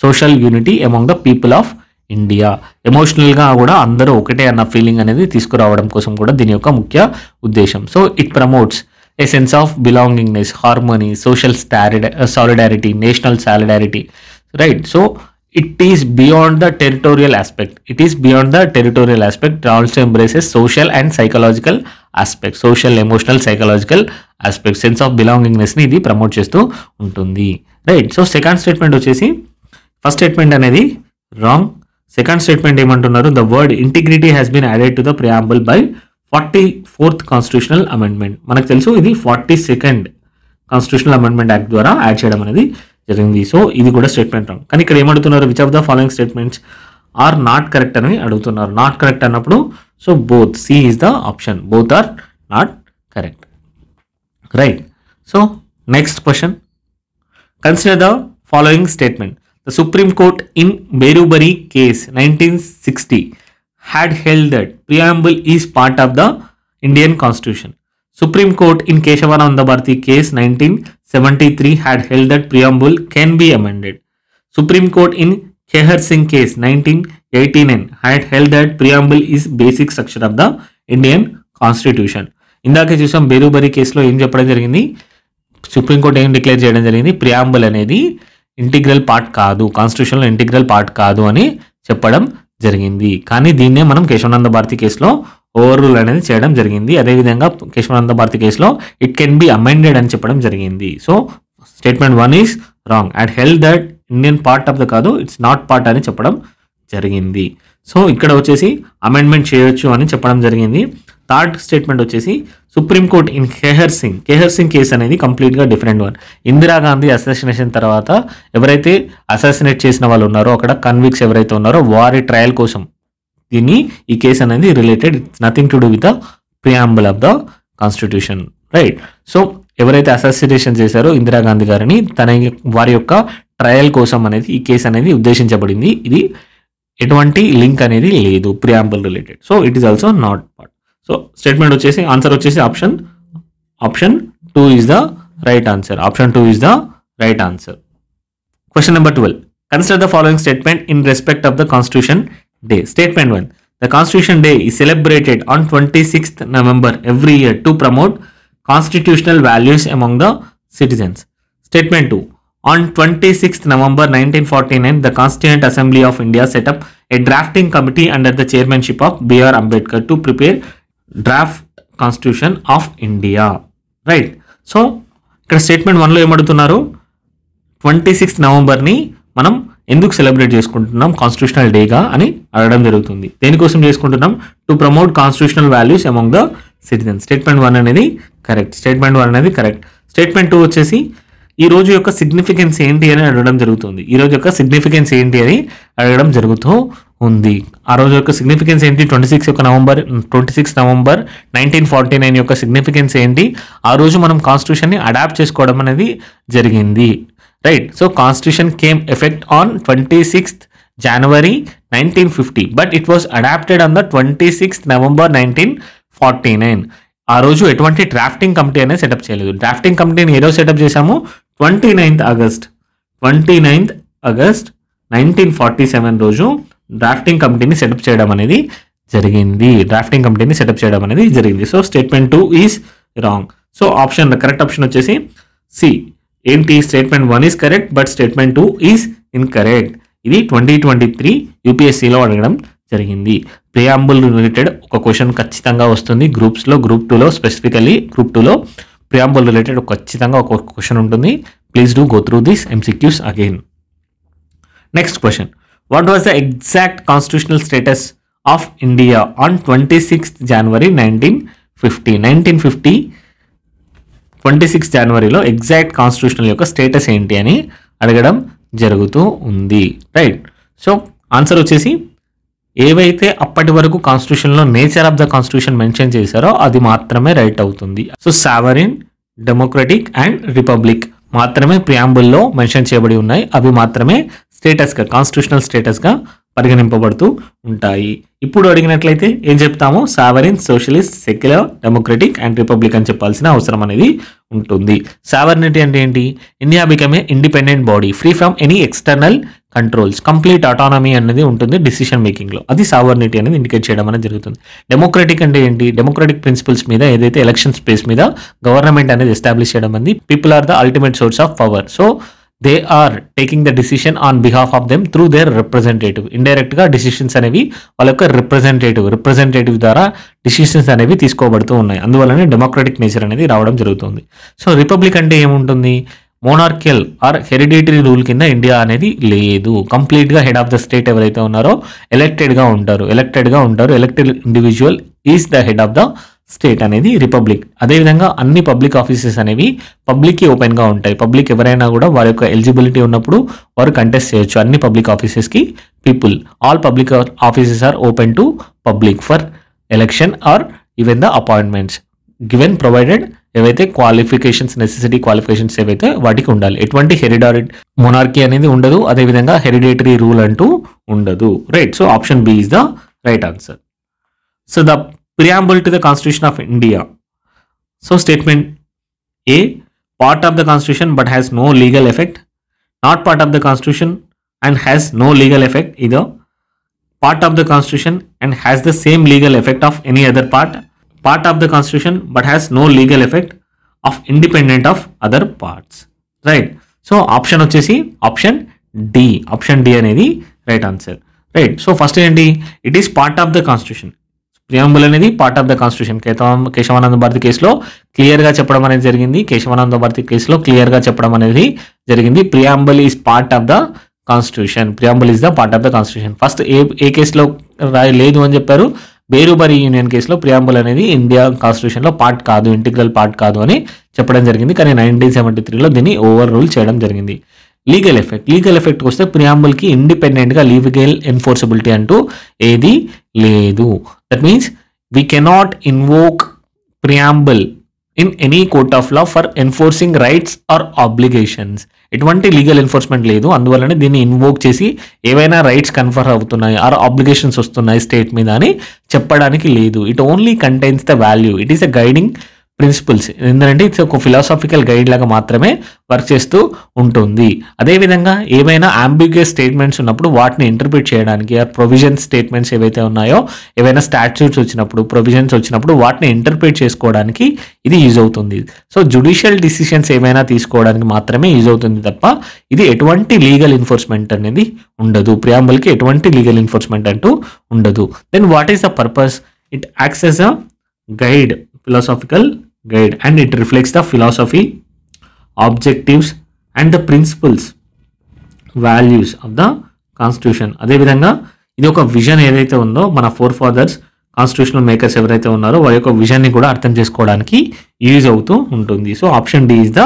Social unity among the people of India. ఎమోషనల్గా కూడా అందరూ ఒకటే అన్న ఫీలింగ్ అనేది తీసుకురావడం కోసం కూడా దీని యొక్క ముఖ్య ఉద్దేశం. So it promotes a sense of belongingness, harmony, social solidarity, national solidarity, right. So it is beyond the territorial aspect. It is beyond the territorial aspect. It also embraces social and psychological aspects, social, emotional, psychological aspects. Sense of belongingness ni idi promote చేస్తూ ఉంటుంది, right. So second statement వచ్చేసి first statement అనేది wrong. Second statement ఏమంటున్నారు, the word integrity has been added to the preamble by 44th constitutional amendment. మనకు తెలుసు ఇది 42nd constitutional amendment act ద్వారా add చేయడం అనేది జరిగింది. సో ఇది కూడా స్టేట్మెంట్ రాంగ్. కానీ ఇక్కడ ఏమడుతున్నారు, which of the following statements are not correct అని అడుగుతున్నారు. నాట్ కరెక్ట్ అన్నప్పుడు so both, C is the option, both are not correct, right. So next question, consider the following statement. The supreme court in Berubari case 1960 had held that preamble is part of the Indian Constitution. Supreme Court in Keshavananda Bharati case 1973 had held that preamble can be amended. Supreme Court in Kehar Singh case 1989 had held that preamble is basic structure of the Indian Constitution. ఇందాక చూసాం బేరుబరి కేసులో ఏం చెప్పడం జరిగింది, supreme court ఏం declare చేయడం జరిగింది, preamble అనేది ఇంటిగ్రల్ పార్ట్ కాదు, కాన్స్టిట్యూషన్లో ఇంటిగ్రల్ పార్ట్ కాదు అని చెప్పడం జరిగింది. కానీ దీన్నే మనం కేశవానంద భారతి కేసులో ఓవర్ రూల్ అనేది చేయడం జరిగింది. అదేవిధంగా కేశవానంద భారతి కేసులో ఇట్ కెన్ బి అమెండెడ్ అని చెప్పడం జరిగింది. So statement 1 is wrong. And held that Indian part of the కాదు, ఇట్స్ నాట్ పార్ట్ అని చెప్పడం జరిగింది. సో ఇక్కడ వచ్చేసి అమెండ్మెంట్ చేయొచ్చు అని చెప్పడం జరిగింది. థర్డ్ స్టేట్మెంట్ వచ్చేసి supreme court in Khehar Singh case అనేది కంప్లీట్గా డిఫరెంట్ వన్. ఇందిరాగాంధీ అసాసినేషన్ తర్వాత ఎవరైతే అసాసినేట్ చేసిన వాళ్ళు ఉన్నారో, అక్కడ కన్విక్స్ ఎవరైతే ఉన్నారో వారి ట్రయల్ కోసం దీన్ని ఈ కేసు అనేది related, it's nothing to do with the preamble of the constitution, right. So ఎవరైతే అసాసినేషన్ చేశారో ఇందిరాగాంధీ గారిని, వారి యొక్క ట్రయల్ కోసం అనేది ఈ కేసు అనేది ఉద్దేశించబడింది. ఇది ఎటువంటి లింక్ అనేది లేదు preamble related. So it is also not part. So statement వచ్చేసి ఆన్సర్ వచ్చేసి option 2 is the right answer. Option 2 is the right answer. Question number 12. Consider the following statement in respect of the constitution day. Statement 1. The Constitution Day is celebrated on 26th November every year to promote constitutional values among the citizens. Statement 2. On 26th November 1949, the Constituent Assembly of India set up a drafting committee under the chairmanship of B.R. Ambedkar to prepare draft Constitution of India. Right. So, ఇక్కడ statement 1లో ఏమడుతున్నారు, 26th నవంబర్ని మనం ఎందుకు celebrate చేసుకుంటున్నాం constitutional డేగా అని అడగడం జరుగుతుంది. దేనికోసం చేసుకుంటున్నాం, to promote constitutional values among the citizens. Statement 1 అనేది కరెక్ట్. స్టేట్మెంట్ 1 అనేది కరెక్ట్. స్టేట్మెంట్ 2 వచ్చేసి ఈ రోజు యొక్క సిగ్నిఫికెన్స్ ఏంటి అని అడగడం జరుగుతుంది. ఈ రోజు యొక్క సిగ్నిఫికెన్స్ ఏంటి అని అడగడం జరుగుతూ ఉంది. ఆ రోజు యొక్క సిగ్నిఫికెన్స్ ఏంటి, 26 నవంబర్ 1949 యొక్క సిగ్నిఫికెన్స్ ఏంటి, ఆ రోజు మనం కాన్స్టిట్యూషన్ని అడాప్ట్ చేసుకోవడం అనేది జరిగింది, right. So constitution came effect on 26th January 1950 but it was adopted on the 26th November 1949. ఆ రోజు ఎటువంటి డ్రాఫ్టింగ్ కమిటీ అనేది సెటప్ చేయలేదు. డ్రాఫ్టింగ్ కమిటీని ఏదో సెటప్ చేశాము 29th August 1947 రోజు డ్రాఫ్టింగ్ కమిటీని సెటప్ చేయడం అనేది జరిగింది. So statement 2 is wrong. So option correct option వచ్చేసి సి. ఏంటి, statement 1 is correct but statement 2 is incorrect. ఇది 2023 యూపీఎస్సీలో అడగడం జరిగింది. ప్రియాంబుల్ రిలేటెడ్ ఒక క్వశ్చన్ ఖచ్చితంగా వస్తుంది గ్రూప్స్లో. గ్రూప్ 2లో స్పెసిఫికలీ గ్రూప్ 2లో ప్రియాంబుల్ రిలేటెడ్ ఖచ్చితంగా ఒక క్వశ్చన్ ఉంటుంది. Please do go through this MCQs again. Next question, what was the exact constitutional status of India on 26th January 1950? 26 జనవరిలో ఎగ్జాక్ట్ కాన్స్టిట్యూషనల్ యొక్క స్టేటస్ ఏంటి అని అడగడం జరుగుతూ ఉంది, రైట్. సో ఆన్సర్ వచ్చేసి ఏవైతే అప్పటి వరకు కాన్స్టిట్యూషన్లో nature of the constitution mention చేశారో అది మాత్రమే రైట్ అవుతుంది. So sovereign, democratic and republic మాత్రమే ప్రియాంబుల్లో మెన్షన్ చేయబడి ఉన్నాయి. అవి మాత్రమే స్టేటస్గా, కాన్స్టిట్యూషనల్ స్టేటస్గా పరిగణింపబడుతూ ఉంటాయి. ఇప్పుడు అడిగినట్లయితే ఏం చెప్తాము, sovereign, socialist, secular, democratic and republic అని చెప్పాల్సిన అవసరం అనేది ఉంటుంది. సావరినిటీ అంటే ఏంటి, India become a independent body free from any external controls, complete autonomy అనేది ఉంటుంది డిసిషన్ మేకింగ్లో. అది సావర్నిటీ అనేది ఇండికేట్ చేయడం అనేది జరుగుతుంది. డెమోక్రటిక్ అంటే ఏంటి? డెమోక్రటిక్ ప్రిన్సిపల్స్ మీద ఏదైతే ఎలక్షన్ స్పేస్ మీద గవర్నమెంట్ అనేది ఎస్టాబ్లిష్ చేయడం అనేది people are the ultimate source of power. So they are taking the decision on behalf of them through their representative. ఇండైరెక్ట్గా డిసిషన్స్ అనేవి వాళ్ళ యొక్క రిప్రజెంటేటివ్ ద్వారా డిసిషన్స్ అనేవి తీసుకోబడుతూ ఉన్నాయి. అందువల్లనే డెమోక్రటిక్ నేచర్ అనేది రావడం జరుగుతుంది. సో రిపబ్లిక్ అంటే ఏముంటుంది? మోనార్కియల్ ఆర్ హెరిడిటరీ రూల్ కింద ఇండియా అనేది లేదు. కంప్లీట్గా హెడ్ ఆఫ్ ద స్టేట్ ఎవరైతే ఉన్నారో ఎలక్టెడ్గా ఉంటారు. Elected individual is the head of the state అనేది రిపబ్లిక్. అదేవిధంగా అన్ని పబ్లిక్ ఆఫీసెస్ అనేవి పబ్లిక్కి ఓపెన్గా ఉంటాయి. పబ్లిక్ ఎవరైనా కూడా వారి యొక్క ఎలిజిబిలిటీ ఉన్నప్పుడు వారు కంటెస్ట్ చేయొచ్చు. అన్ని పబ్లిక్ ఆఫీసెస్కి all public offices are open to public for election or even the appointments given provided. ఏవైతే నెసెసిటీ క్వాలిఫికేషన్స్ ఏవైతే వాటికి ఉండాలి. ఎటువంటి మొనార్కీ అనేది ఉండదు. అదేవిధంగా హెరిడిటరీ రూల్ అంటూ ఉండదు. Right. So option B is the right answer. So the preamble to the constitution of India. So statement A, part of the constitution but has no legal effect. Not part of the constitution and has no legal effect. ఇదో part of the constitution and has the same legal effect of any other part of the constitution but has no legal effect of independent of other parts. Right. So option వచ్చేసి option D అనేది right answer. Right. So first ఏంటి? It is part of the constitution. Preamble అనేది part of the constitution. Kesavananda Bharati కేసులో క్లియర్గా చెప్పడం అనేది జరిగింది. Preamble is part of the constitution. Preamble is the part of the constitution. First ఏ కేసులో లేదు అని చెప్పారు? బేరుబరి యూనియన్ కేసులో ప్రియాంబుల్ అనేది ఇండియా కాన్స్టిట్యూషన్లో ఇంటిగ్రల్ పార్ట్ కాదు అని చెప్పడం జరిగింది. కానీ 1973లో దీన్ని ఓవర్ రూల్ చేయడం జరిగింది. లీగల్ ఎఫెక్ట్కి వస్తే ప్రియాంబుల్కి ఇండిపెండెంట్గా లీగల్ ఎన్ఫోర్సబిలిటీ అంటూ ఏది లేదు. That means we cannot invoke preamble in any court of law for enforcing rights or obligations. ఎటువంటి లీగల్ ఎన్ఫోర్స్మెంట్ లేదు. అందువల్లనే దీన్ని ఇన్వోక్ చేసి ఏవైనా రైట్స్ కన్ఫర్ అవుతున్నాయి ఆర్ ఆబ్లిగేషన్స్ వస్తున్నాయి స్టేట్ మీద అని చెప్పడానికి లేదు. It only contains the value. It is a guiding principles. ఏంటంటే ఇట్స్ ఒక ఫిలాసాఫికల్ గైడ్ లాగా మాత్రమే వర్క్ చేస్తూ ఉంటుంది. అదేవిధంగా ఏవైనా అంబిగ్యూస్ స్టేట్మెంట్స్ ఉన్నప్పుడు వాటిని ఇంటర్ప్రిట్ చేయడానికి ఆర్ ప్రొవిజన్ స్టేట్మెంట్స్ ఏవైతే ఉన్నాయో, ఏవైనా స్టాట్యూట్స్ వచ్చినప్పుడు, ప్రొవిజన్స్ వచ్చినప్పుడు వాటిని ఇంటర్ప్రిట్ చేసుకోవడానికి ఇది యూజ్ అవుతుంది. సో జుడిషియల్ డిసిషన్స్ ఏమైనా తీసుకోవడానికి మాత్రమే యూజ్ అవుతుంది తప్ప ఇది ఎటువంటి లీగల్ ఎన్ఫోర్స్మెంట్ అనేది ఉండదు. ప్రియాంబుల్కి ఎటువంటి లీగల్ ఎన్ఫోర్స్మెంట్ అంటూ ఉండదు. Then what is the purpose? It acts as a guide, philosophical guide, and it reflects the philosophy, objectives and the principles, values of the constitution. అదే విధంగా ఇది ఒక విజన్ ఏదైతే ఉందో మన ఫోర్ ఫాదర్స్ కాన్స్టిట్యూషనల్ మేకర్స్ ఎవరైతే ఉన్నారో వారి యొక్క విజన్ ని కూడా అర్థం చేసుకోవడానికి యూజ్ అవుతూ ఉంటుంది. So option D is the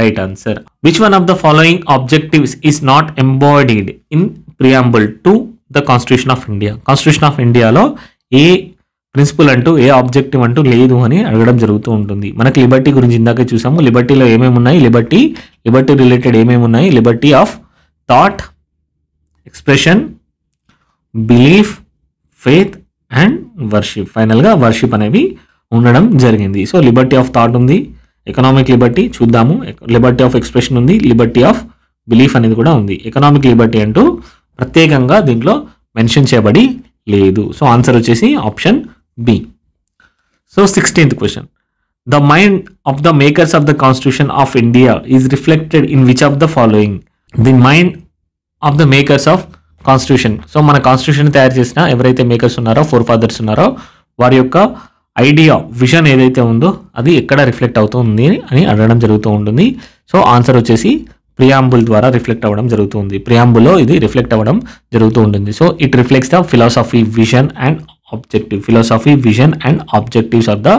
right answer. Which one of the following objectives is not embodied in preamble to the constitution of India. Constitution of ఇండియాలో ఏ ప్రిన్సిపల్ అంటూ, ఏ ఆబ్జెక్టివ్ అంటూ లేదు అని అడగడం జరుగుతూ ఉంటుంది. మనకి లిబర్టీ గురించి ఇందాకే చూసాము. లిబర్టీలో ఏమేమి ఉన్నాయి? లిబర్టీ రిలేటెడ్ ఏమేమి ఉన్నాయి? Liberty of thought, expression, belief, faith and worship. ఫైనల్గా వర్షిప్ అనేవి ఉండడం జరిగింది. సో లిబర్టీ ఆఫ్ థాట్ ఉంది, ఎకనామిక్ లిబర్టీ చూద్దాము, లిబర్టీ ఆఫ్ ఎక్స్ప్రెషన్ ఉంది, లిబర్టీ ఆఫ్ బిలీఫ్ అనేది కూడా ఉంది. ఎకనామిక్ లిబర్టీ అంటూ ప్రత్యేకంగా దీంట్లో మెన్షన్ చేయబడి లేదు. సో ఆన్సర్ వచ్చేసి option B. So 16th question. The mind of the makers of the Constitution of India is reflected in which of the following? The mind of the makers of Constitution. So మన constitution తయారు చేసిన ఎవరైతే makers ఉన్నారో, four fathers ఉన్నారో, వారి యొక్క idea, vision ఏదైతే ఉందో అది ఎక్కడ రిఫ్లెక్ట్ అవుతుంది అని అడగడం జరుగుతూ ఉంటుంది. సో ఆన్సర్ వచ్చేసి ప్రియాంబుల్ ద్వారా రిఫ్లెక్ట్ అవ్వడం జరుగుతుంది. ప్రియాంబుల్లో ఇది రిఫ్లెక్ట్ అవ్వడం జరుగుతూ ఉంటుంది. So it reflects the philosophy, vision and objectives of the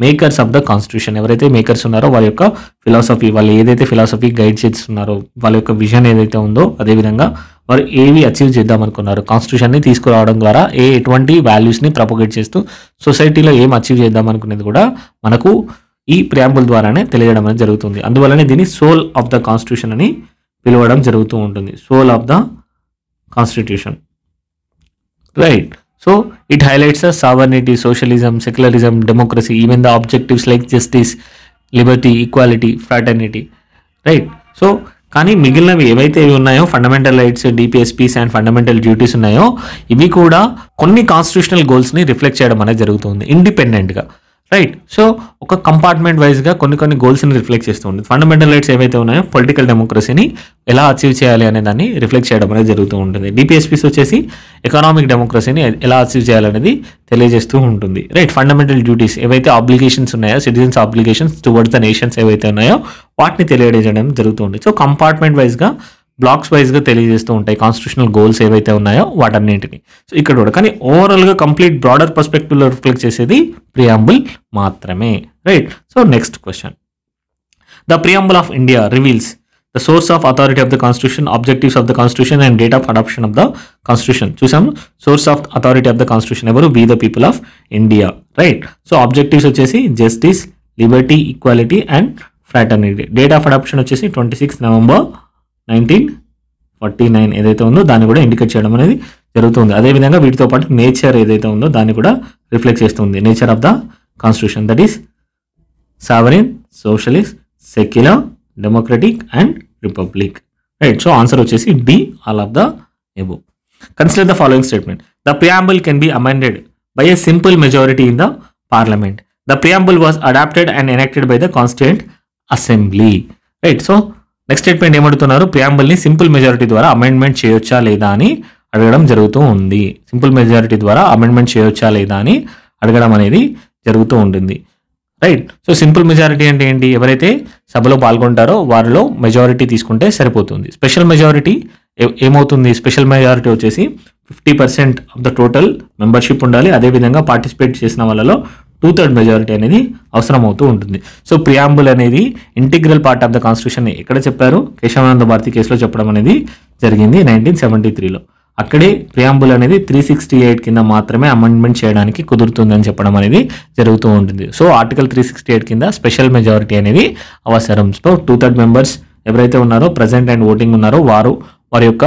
makers of the constitution. ఎవరైతే మేకర్స్ ఉన్నారో వారి యొక్క ఫిలాసఫీ, వాళ్ళు ఏదైతే ఫిలాసఫీ గైడ్ చేస్తున్నారో, వాళ్ళ యొక్క విజన్ ఏదైతే ఉందో, అదేవిధంగా వారు ఏవి అచీవ్ చేద్దాం అనుకున్నారు, కాన్స్టిట్యూషన్ని తీసుకురావడం ద్వారా ఎటువంటి వాల్యూస్ని ప్రపోగేట్ చేస్తూ సొసైటీలో ఏం అచీవ్ చేద్దాం అనుకునేది కూడా మనకు ఈ ప్రియాంబుల్ ద్వారానే తెలియడం అనేది జరుగుతుంది. అందువల్లనే దీన్ని సోల్ ఆఫ్ ద కాన్స్టిట్యూషన్ అని పిలవడం జరుగుతూ ఉంటుంది. Soul of the constitution. Right. So it highlights the sovereignty, socialism, secularism, democracy, even the objectives like justice, liberty, equality, fraternity. Right. So కానీ మిగిలినవి ఏవైతే ఇవి ఉన్నాయో fundamental rights, DPSPs and fundamental duties ఉన్నాయో ఇవి కూడా కొన్ని కాన్స్టిట్యూషనల్ గోల్స్ని రిఫ్లెక్ట్ చేయడం అనేది జరుగుతుంది ఇండిపెండెంట్గా, రైట్. సో ఒక కంపార్ట్మెంట్ వైజ్గా కొన్ని గోల్స్ని రిఫ్లెక్ట్ చేస్తూ ఉంటుంది. ఫండమెంటల్ రైట్స్ ఏవైతే ఉన్నాయో పొలిటికల్ డెమోక్రసీని ఎలా అచీవ్ చేయాలి అనే దాన్ని రిఫ్లెక్ట్ చేయడం అనేది జరుగుతూ ఉంటుంది. డిపిఎస్పీస్ వచ్చేసి ఎకనామిక్ డెమోక్రసీని ఎలా అచీవ్ చేయాలనేది తెలియజేస్తూ ఉంటుంది, రైట్. ఫండమెంటల్ డ్యూటీస్ ఏవైతే ఆబ్లిగేషన్స్ ఉన్నాయో, citizens obligations towards the nations ఏవైతే ఉన్నాయో వాటిని తెలియజేయడం జరుగుతూ ఉంటుంది. సో కంపార్ట్మెంట్ వైజ్గా, బ్లాక్స్ వైజ్గా తెలియజేస్తూ ఉంటాయి కాన్స్టిట్యూషనల్ గోల్స్ ఏవైతే ఉన్నాయో వాటన్నింటిని. సో ఇక్కడ కూడా కానీ ఓవరాల్గా కంప్లీట్ బ్రాడర్ పర్స్పెక్టివ్లో రిఫ్లెక్ట్ చేసేది ప్రియాంబుల్ మాత్రమే, right. So next question, the preamble of India reveals the source of authority of the constitution, objectives of the constitution and date of adoption of the constitution. చూసాము source of authority of the constitution ఎవరు, we the people of India, right. So objectives వచ్చేసి justice, liberty, equality and fraternity. Date of adoption వచ్చేసి 26 November 1949 ఏదైతే ఉందో దాన్ని కూడా indicate చేయడం అనేది జరుగుతుంది. అదేవిధంగా వీటితో పాటు నేచర్ ఏదైతే ఉందో దాన్ని కూడా రిఫ్లెక్ట్ చేస్తుంది. Nature of the constitution that is sovereign, socialist, secular, democratic and republic, right. So answer వచ్చేసి D, all of the above. Consider the following statement, the preamble can be amended by a simple majority in the parliament. The preamble was adopted and enacted by the constituent assembly, right. So next statement ఏమడుతున్నారు, ప్రియాంబుల్ని simple majority ద్వారా amendment చేయొచ్చా లేదా అని అడగడం జరుగుతూ ఉంది. Simple majority ద్వారా అమెండ్మెంట్ చేయొచ్చా లేదా అని అడగడం అనేది జరుగుతూ ఉంటుంది, రైట్. సో సింపుల్ మెజారిటీ అంటే ఏంటి, ఎవరైతే సభలో పాల్గొంటారో వారిలో మెజారిటీ తీసుకుంటే సరిపోతుంది. స్పెషల్ మెజారిటీ ఏమవుతుంది, స్పెషల్ మెజారిటీ వచ్చేసి 50% ఆఫ్ ద టోటల్ మెంబర్షిప్ ఉండాలి. అదేవిధంగా పార్టిసిపేట్ చేసిన వాళ్ళలో 2/3 మెజారిటీ అనేది అవసరం అవుతూ ఉంటుంది. సో ప్రియాంబుల్ అనేది integral part of the constitution ఎక్కడ చెప్పారు, కేశవానంద భారతి కేసులో చెప్పడం అనేది జరిగింది 1973లో. అక్కడే ప్రియాంబుల్ అనేది 368 కింద మాత్రమే అమెండ్మెంట్ చేయడానికి కుదురుతుందని చెప్పడం అనేది జరుగుతూ ఉంటుంది. సో ఆర్టికల్ 368 కింద స్పెషల్ మెజారిటీ అనేది అవసరం. సో 2/3 మెంబర్స్ ఎవరైతే ఉన్నారో, ప్రజెంట్ అండ్ ఓటింగ్ ఉన్నారో వారి యొక్క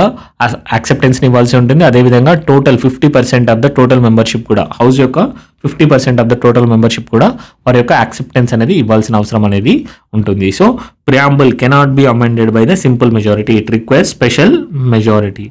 యాక్సెప్టెన్స్ని ఇవ్వాల్సి ఉంటుంది. అదేవిధంగా total 50% of the total membership కూడా, హౌస్ యొక్క 50% ఆఫ్ ద టోటల్ మెంబర్షిప్ కూడా వారి యొక్క యాక్సెప్టెన్స్ అనేది ఇవ్వాల్సిన అవసరం అనేది ఉంటుంది. So preamble cannot be amended by the simple majority, it requires special majority,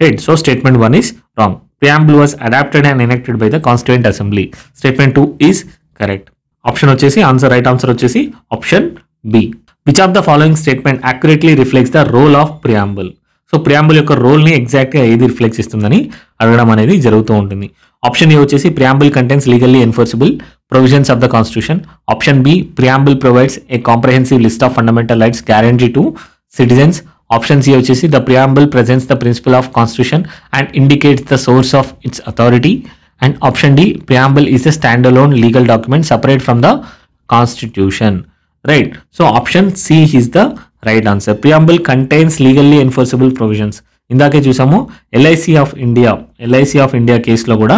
right. So statement 1 is wrong. Preamble was adopted and enacted by the constituent assembly. Statement 2 is correct. Option వచ్చేసి right answer వచ్చేసి option B. Which of the following statement accurately reflects the role of preamble. So preamble యొక్క రోల్ని ఎగ్జాక్ట్గా ఏది reflect ఇస్తుందని అడగడం అనేది జరుగుతూ ఉంటుంది. ఆప్షన్ ఏ వచ్చేసి preamble contents legally enforceable provisions of the constitution. Option B preamble provides a comprehensive list of fundamental rights guarantee to citizens. Option C వచ్చేసి the preamble presents the principle of constitution and indicates the source of its authority. And option D preamble is a stand alone legal document separate from the constitution, right. So option C is the right answer. Preamble contains legally enforceable provisions. ఇందాకే చూసాము LIC of India కేసులో కూడా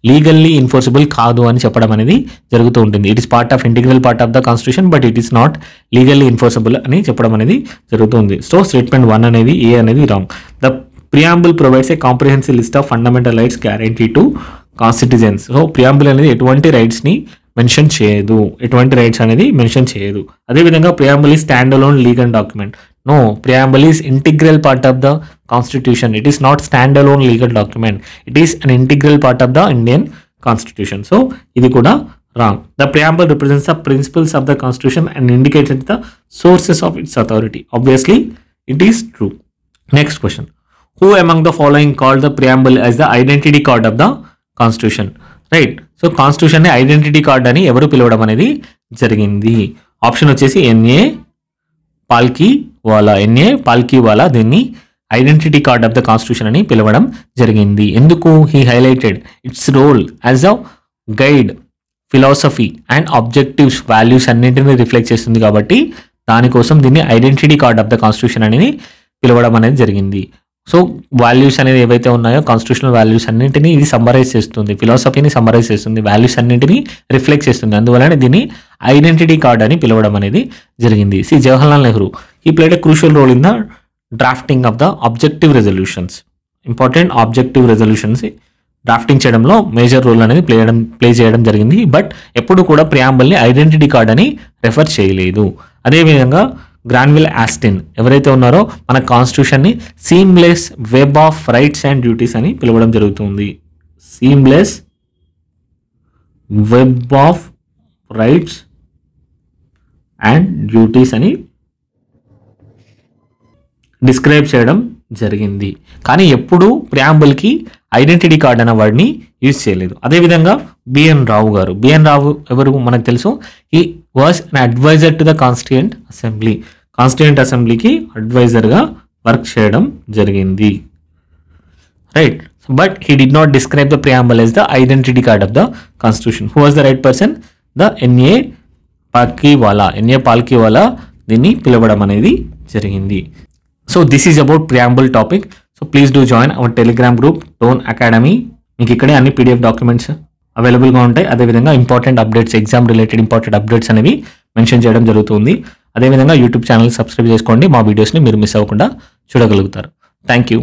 legally enforceable కాదు అని చెప్పడం అనేది జరుగుతూ ఉంటుంది. It is part of integral part of the constitution but it is not legally enforceable అని చెప్పడం అనేది జరుగుతుంది. సో స్టేట్మెంట్ 1 అనేది ఏ అనేది wrong. The preamble provides A comprehensive list of fundamental rights guarantee to citizens. So preamble అనేది ఎటువంటి రైట్స్ని mention చేయదు, ఎటువంటి రైట్స్ అనేది మెన్షన్ చేయదు. అదేవిధంగా preamble is stand alone legal document. No, preamble is integral part of the constitution. It is not stand alone legal document, it is an integral part of the Indian constitution. So ఇది కూడా wrong. The preamble represents the principles of the constitution and indicated the sources of its authority. Obviously it is true. Next question, who among the following called the preamble as the identity card of the constitution, right. So కాన్స్టిట్యూషన్ని identity card అని ఎవరు పిలవడం అనేది జరిగింది. Option వచ్చేసి N A Palkhivala దీన్ని identity card of the constitution అని పిలవడం జరిగింది. ఎందుకు? He highlighted its role as a guide, philosophy and objectives, values అన్నింటినీ రిఫ్లెక్ట్ చేస్తుంది కాబట్టి దానికోసం దీన్ని identity card of the constitution అని పిలవడం అనేది జరిగింది. సో వాల్యూస్ అనేది ఏవైతే ఉన్నాయో కాన్స్టిట్యూషనల్ వాల్యూస్ అన్నింటినీ ఇది సమ్మరైజ్ చేస్తుంది, ఫిలాసఫీని సమ్మరైజ్ చేస్తుంది, వాల్యూస్ అన్నింటినీ రిఫ్లెక్ట్ చేస్తుంది. అందువలన దీన్ని ఐడెంటిటీ కార్డ్ అని పిలవడం అనేది జరిగింది. C Jawaharlal Nehru he played a crucial role in the drafting of the objective resolutions. Important objective resolutions drafting చేయడంలో మేజర్ రోల్ అనేది ప్లే చేయడం జరిగింది. బట్ ఎప్పుడు కూడా ప్రియాంబుల్ని ఐడెంటిటీ కార్డ్ అని రెఫర్ చేయలేదు. అదేవిధంగా గ్రాన్విల్ ఆస్టిన్ ఎవరైతే ఉన్నారో మన కాన్స్టిట్యూషన్ని seamless web of rights and duties అని పిలవడం జరుగుతుంది. Seamless web of rights and duties అని డిస్క్రైబ్ చేయడం జరిగింది. కానీ ఎప్పుడు ప్రియాంబుల్కి ఐడెంటిటీ కార్డ్ అనే వర్డ్ని యూజ్ చేయలేదు. అదేవిధంగా బిఎన్ రావు గారు, బిఎన్ రావు ఎవరు మనకు తెలుసు, he was an adviser to the constituent assembly, constituent అసెంబ్లీకి అడ్వైజర్గా వర్క్ చేయడం జరిగింది. Right, but he did not describe the preamble as the identity card of the constitution. Who was the right person? The N A Palkhivala దీన్ని పిలవడం అనేది జరిగింది. So this is about preamble topic. So please do join our Telegram group Tone Academy. మీకు ఇక్కడే అన్ని PDF documents అవైలబుల్గా ఉంటాయి. అదేవిధంగా important updates, exam related important updates అనేవి మెన్షన్ చేయడం జరుగుతుంది. అదేవిధంగా యూట్యూబ్ ఛానల్ సబ్స్క్రైబ్ చేసుకోండి. మా వీడియోస్ని మీరు మిస్ అవ్వకుండా చూడగలుగుతారు. Thank you.